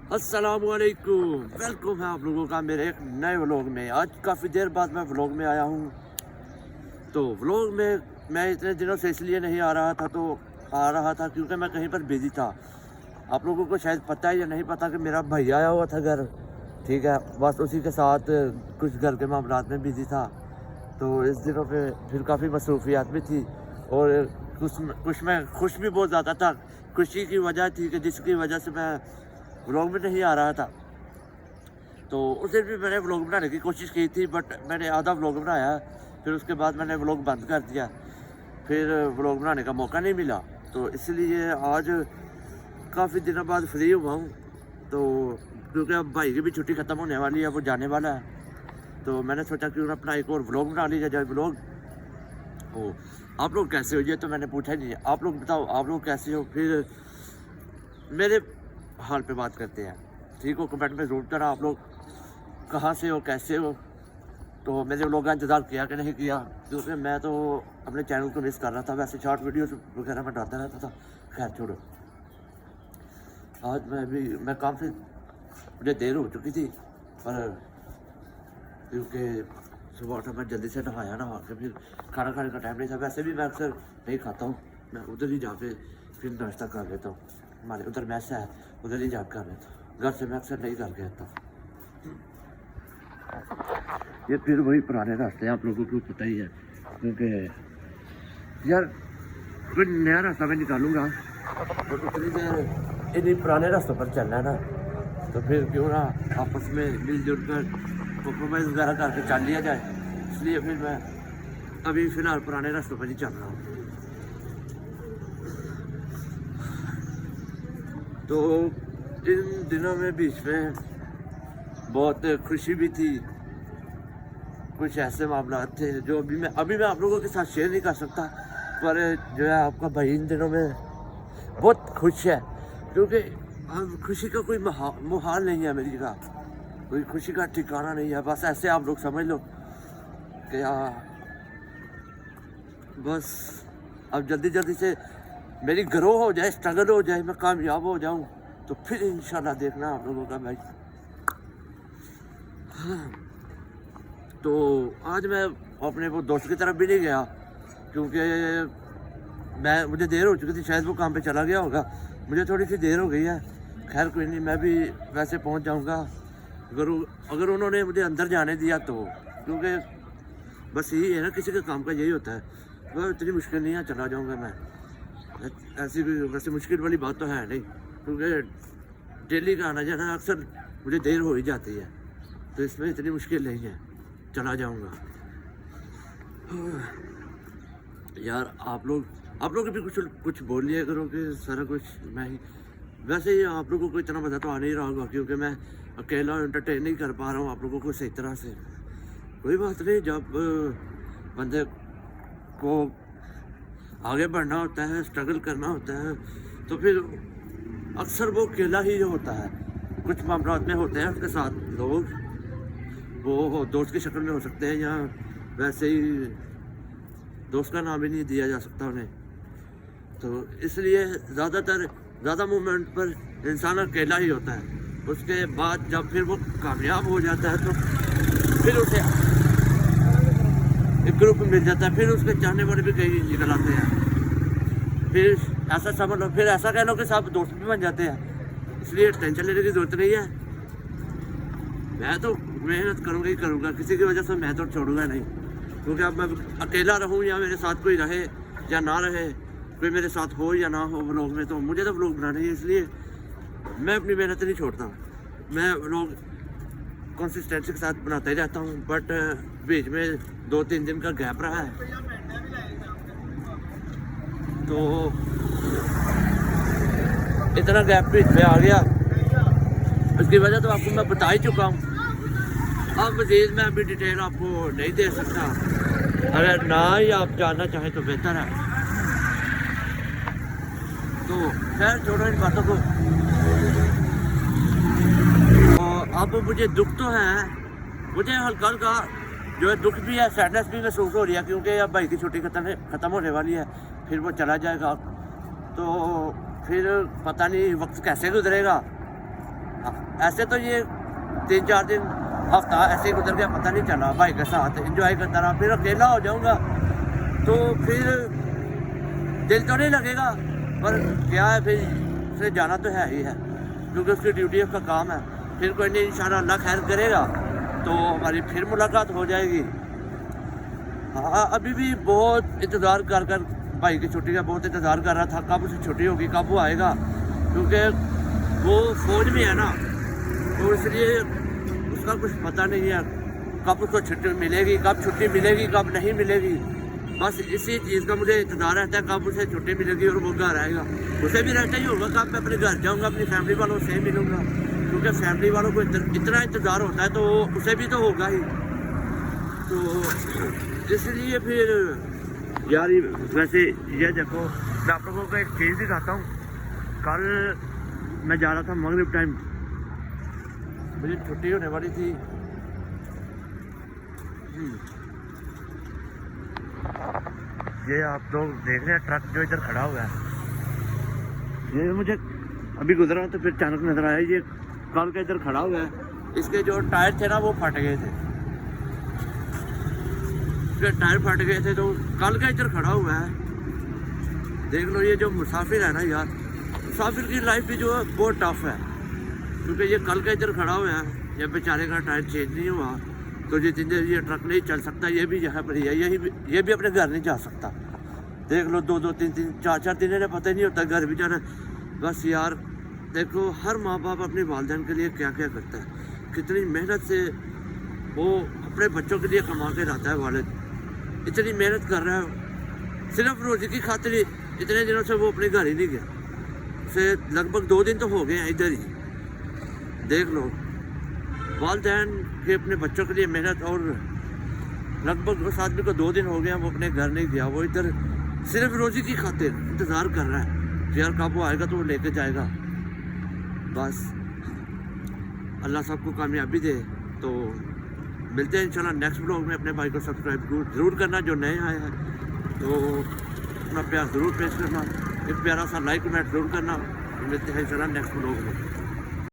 अस्सलामुअलैकुम, वेलकम है आप लोगों का मेरे एक नए व्लॉग में। आज काफ़ी देर बाद मैं व्लॉग में आया हूँ। तो व्लॉग में मैं इतने दिनों से इसलिए नहीं आ रहा था क्योंकि मैं कहीं पर बिजी था। आप लोगों को शायद पता है या नहीं पता कि मेरा भाई आया हुआ था घर, ठीक है। बस उसी के साथ कुछ घर के मामलात में बिजी था। तो इस दिनों पे फिर काफ़ी मसरूफियात भी थी और कुछ में खुश भी बहुत ज़्यादा था। खुशी की वजह थी कि जिसकी वजह से मैं व्लॉग में नहीं आ रहा था। तो उस दिन भी मैंने व्लॉग बनाने की कोशिश की थी, बट मैंने आधा व्लॉग बनाया, फिर उसके बाद मैंने व्लॉग बंद कर दिया। फिर व्लॉग बनाने का मौका नहीं मिला, तो इसलिए आज काफ़ी दिनों बाद फ्री हुआ हूँ। तो क्योंकि अब भाई की भी छुट्टी ख़त्म होने वाली है, वो जाने वाला है, तो मैंने सोचा क्यों ना अपना एक और व्लॉग बना लिया जाए। व्लॉग ओ, आप लोग कैसे हो? ये तो मैंने पूछा ही नहीं है। आप लोग बताओ, आप लोग कैसे हो? फिर मेरे हाल पे बात करते हैं, ठीक हो? कमेंट में ज़रूर करना आप लोग कहाँ से हो, कैसे हो। तो मेरे लोगों का इंतज़ार किया कि नहीं किया, क्योंकि मैं तो अपने चैनल को मिस कर रहा था। वैसे शॉर्ट वीडियोस वगैरह में डालता रहता था। खैर छोड़ो, आज मैं काम से मुझे देर हो चुकी थी, पर क्योंकि सुबह उठा मैं जल्दी से नहाया के फिर खाना खाने का टाइम नहीं था। वैसे भी मैं अक्सर नहीं खाता हूँ, मैं उधर ही जाके फिर नाश्ता कर लेता हूँ। हमारे उधर मैस है, उधर ही जा कर लेता हूँ। घर से मैं अक्सर नहीं करके आता। ये फिर वही पुराने रास्ते हैं, आप लोगों को पता ही है। क्योंकि यार कोई नया रास्ता मैं निकालूंगा तो उतनी देर इन्हीं पुराने रास्तों पर चलना है ना, तो फिर क्यों ना आपस में मिलजुल कर कॉम्प्रोमाइज़ वगैरह करके चल लिया जाए। इसलिए फिर मैं अभी फ़िलहाल पुराने रास्तों पर ही चल रहा हूँ। तो इन दिनों में बीच में बहुत खुशी भी थी, कुछ ऐसे मामला थे जो अभी मैं आप लोगों के साथ शेयर नहीं कर सकता। पर जो है आपका भाई इन दिनों में बहुत खुश है, क्योंकि अब खुशी का कोई मुहाल नहीं है मेरी का, कोई खुशी का ठिकाना नहीं है। बस ऐसे आप लोग समझ लो कि बस अब जल्दी जल्दी से मेरी ग्रो हो जाए, स्ट्रगल हो जाए, मैं कामयाब हो जाऊं, तो फिर इंशाल्लाह देखना आप लोगों का भाई। हाँ। तो आज मैं अपने वो दोस्त की तरफ भी नहीं गया, क्योंकि मुझे देर हो चुकी थी। शायद वो काम पे चला गया होगा, मुझे थोड़ी सी देर हो गई है। खैर कोई नहीं, मैं भी वैसे पहुंच जाऊंगा अगर उन्होंने मुझे अंदर जाने दिया तो। क्योंकि बस यही है ना, किसी के काम का यही होता है। वह इतनी मुश्किल नहीं है, चला जाऊंगा मैं। ऐसी भी वैसे मुश्किल वाली बात तो है नहीं, क्योंकि डेली का आना जाना अक्सर मुझे देर हो ही जाती है, तो इसमें इतनी मुश्किल नहीं है, चला जाऊंगा। यार आप लोग भी कुछ बोल लिया करो कि सारा कुछ मैं ही। वैसे ही आप लोगों को इतना मज़ा तो आ नहीं रहा होगा, क्योंकि मैं अकेला एंटरटेन नहीं कर पा रहा हूँ आप लोगों को सही तरह से। कोई बात नहीं, जब बंदे को आगे बढ़ना होता है, स्ट्रगल करना होता है, तो फिर अक्सर वो अकेला ही होता है। कुछ मामलात में होते हैं उसके साथ लोग, वो दोस्त की शक्ल में हो सकते हैं, या वैसे ही दोस्त का नाम भी नहीं दिया जा सकता उन्हें। तो इसलिए ज़्यादा मोमेंट पर इंसान अकेला ही होता है। उसके बाद जब फिर वो कामयाब हो जाता है तो फिर उसे एक ग्रुप मिल जाता है, फिर उसके चाहने वाले भी कहीं निकल आते हैं। फिर ऐसा समझ लो, फिर ऐसा कह लो कि सब दोस्त भी बन जाते हैं। इसलिए टेंशन लेने की ज़रूरत नहीं है। मैं तो मेहनत करूँगा ही करूँगा, किसी की वजह से मैं तो छोड़ूंगा नहीं। क्योंकि अब मैं अकेला रहूँ या मेरे साथ कोई रहे या ना रहे, कोई मेरे साथ हो या ना हो व्लॉग में, तो मुझे तो व्लॉग बनाना है। इसलिए मैं अपनी मेहनत नहीं छोड़ता। मैं व्लॉग कंसिस्टेंसी के साथ बनाता ही रहता हूँ, बट बीच में 2-3 दिन का गैप रहा है, तो इतना गैप बीच में आ गया। इसकी वजह तो आपको मैं बता ही चुका हूँ। अब मज़ीद मैं अभी डिटेल आपको नहीं दे सकता, अगर ना ही आप जानना चाहें तो बेहतर है। तो खैर छोड़ो इन बातों को। अब मुझे दुख तो है, मुझे हल्का हल्का जो है दुख भी है, सैडनेस भी महसूस हो रही है, क्योंकि अब भाई की छुट्टी ख़त्म होने वाली है, फिर वो चला जाएगा। तो फिर पता नहीं वक्त कैसे गुजरेगा। ऐसे तो ये 3-4 दिन हफ्ता ऐसे ही गुजर गया, पता नहीं चला। भाई के साथ एंजॉय करता रहा, फिर अकेला हो जाऊँगा तो फिर दिल तो नहीं लगेगा, पर क्या है फिर उसे जाना तो है ही है, क्योंकि उसकी ड्यूटी उसका काम है। फिर कोई नहीं, इंशाल्लाह अल्लाह खैर करेगा तो हमारी फिर मुलाकात हो जाएगी। हाँ, अभी भी बहुत इंतज़ार कर कर भाई की छुट्टी का बहुत इंतज़ार कर रहा था, कब उसे छुट्टी होगी, कब वो आएगा, क्योंकि वो फौज में है ना, तो इसलिए उसका कुछ पता नहीं है कब उसको छुट्टी मिलेगी, कब नहीं मिलेगी। बस इसी चीज़ का मुझे इंतज़ार रहता है, कब उसे छुट्टी मिलेगी और वो घर आएगा। उसे भी रहता ही होगा कब मैं अपने घर जाऊँगा, अपनी फैमिली वालों से मिलूँगा, क्योंकि फैमिली वालों को इतना इंतज़ार होता है तो उसे भी तो होगा ही। तो इसलिए फिर यार वैसे ये देखो, मैं आप लोगों को एक चीज़ दिखाता हूँ। कल मैं जा रहा था मगरिब टाइम, मुझे छुट्टी होने वाली थी। ये आप लोग देख रहे हैं ट्रक जो इधर खड़ा हुआ है, ये मुझे अभी गुजरा तो फिर अचानक नजर आया, ये कल का इधर खड़ा हुआ है। इसके जो टायर थे ना वो फट गए थे, इसके टायर फट गए थे, तो कल का इधर खड़ा हुआ है। देख लो, ये जो मुसाफिर है ना यार, मुसाफिर की लाइफ भी जो है बहुत टफ है, क्योंकि ये कल का इधर खड़ा हुआ है, ये बेचारे का टायर चेंज नहीं हुआ, तो जितनी देर ये ट्रक नहीं चल सकता, ये भी यहाँ पर ही है, ये भी अपने घर नहीं जा सकता। देख लो, 2-2, 3-3, 4-4 दिन इन्हें पता ही नहीं होता घर भी जाना। बस यार देखो, हर माँ बाप अपने वालिदैन के लिए क्या क्या करता है, कितनी मेहनत से वो अपने बच्चों के लिए कमा के लाता है। वालिद इतनी मेहनत कर रहा है सिर्फ रोज़ी की खातिर, इतने दिनों से वो अपने घर ही नहीं गया, उसे लगभग 2 दिन तो हो गए हैं इधर ही। देख लो, वालिदैन के अपने बच्चों के लिए मेहनत, और लगभग उस आदमी को 2 दिन हो गया वो अपने घर नहीं गया, वो इधर सिर्फ रोज़ी की खातिर इंतज़ार कर रहा है कि यार कब वो आएगा तो वो लेके जाएगा। बस अल्लाह सबको कामयाबी दे। तो मिलते हैं इंशाल्लाह नेक्स्ट ब्लॉग में। अपने भाई को सब्सक्राइब ज़रूर करना जो नए आए हैं, तो अपना प्यार ज़रूर पेश करना, एक प्यारा सा लाइक कमेंट ज़रूर करना। मिलते हैं इंशाल्लाह नेक्स्ट ब्लॉग में।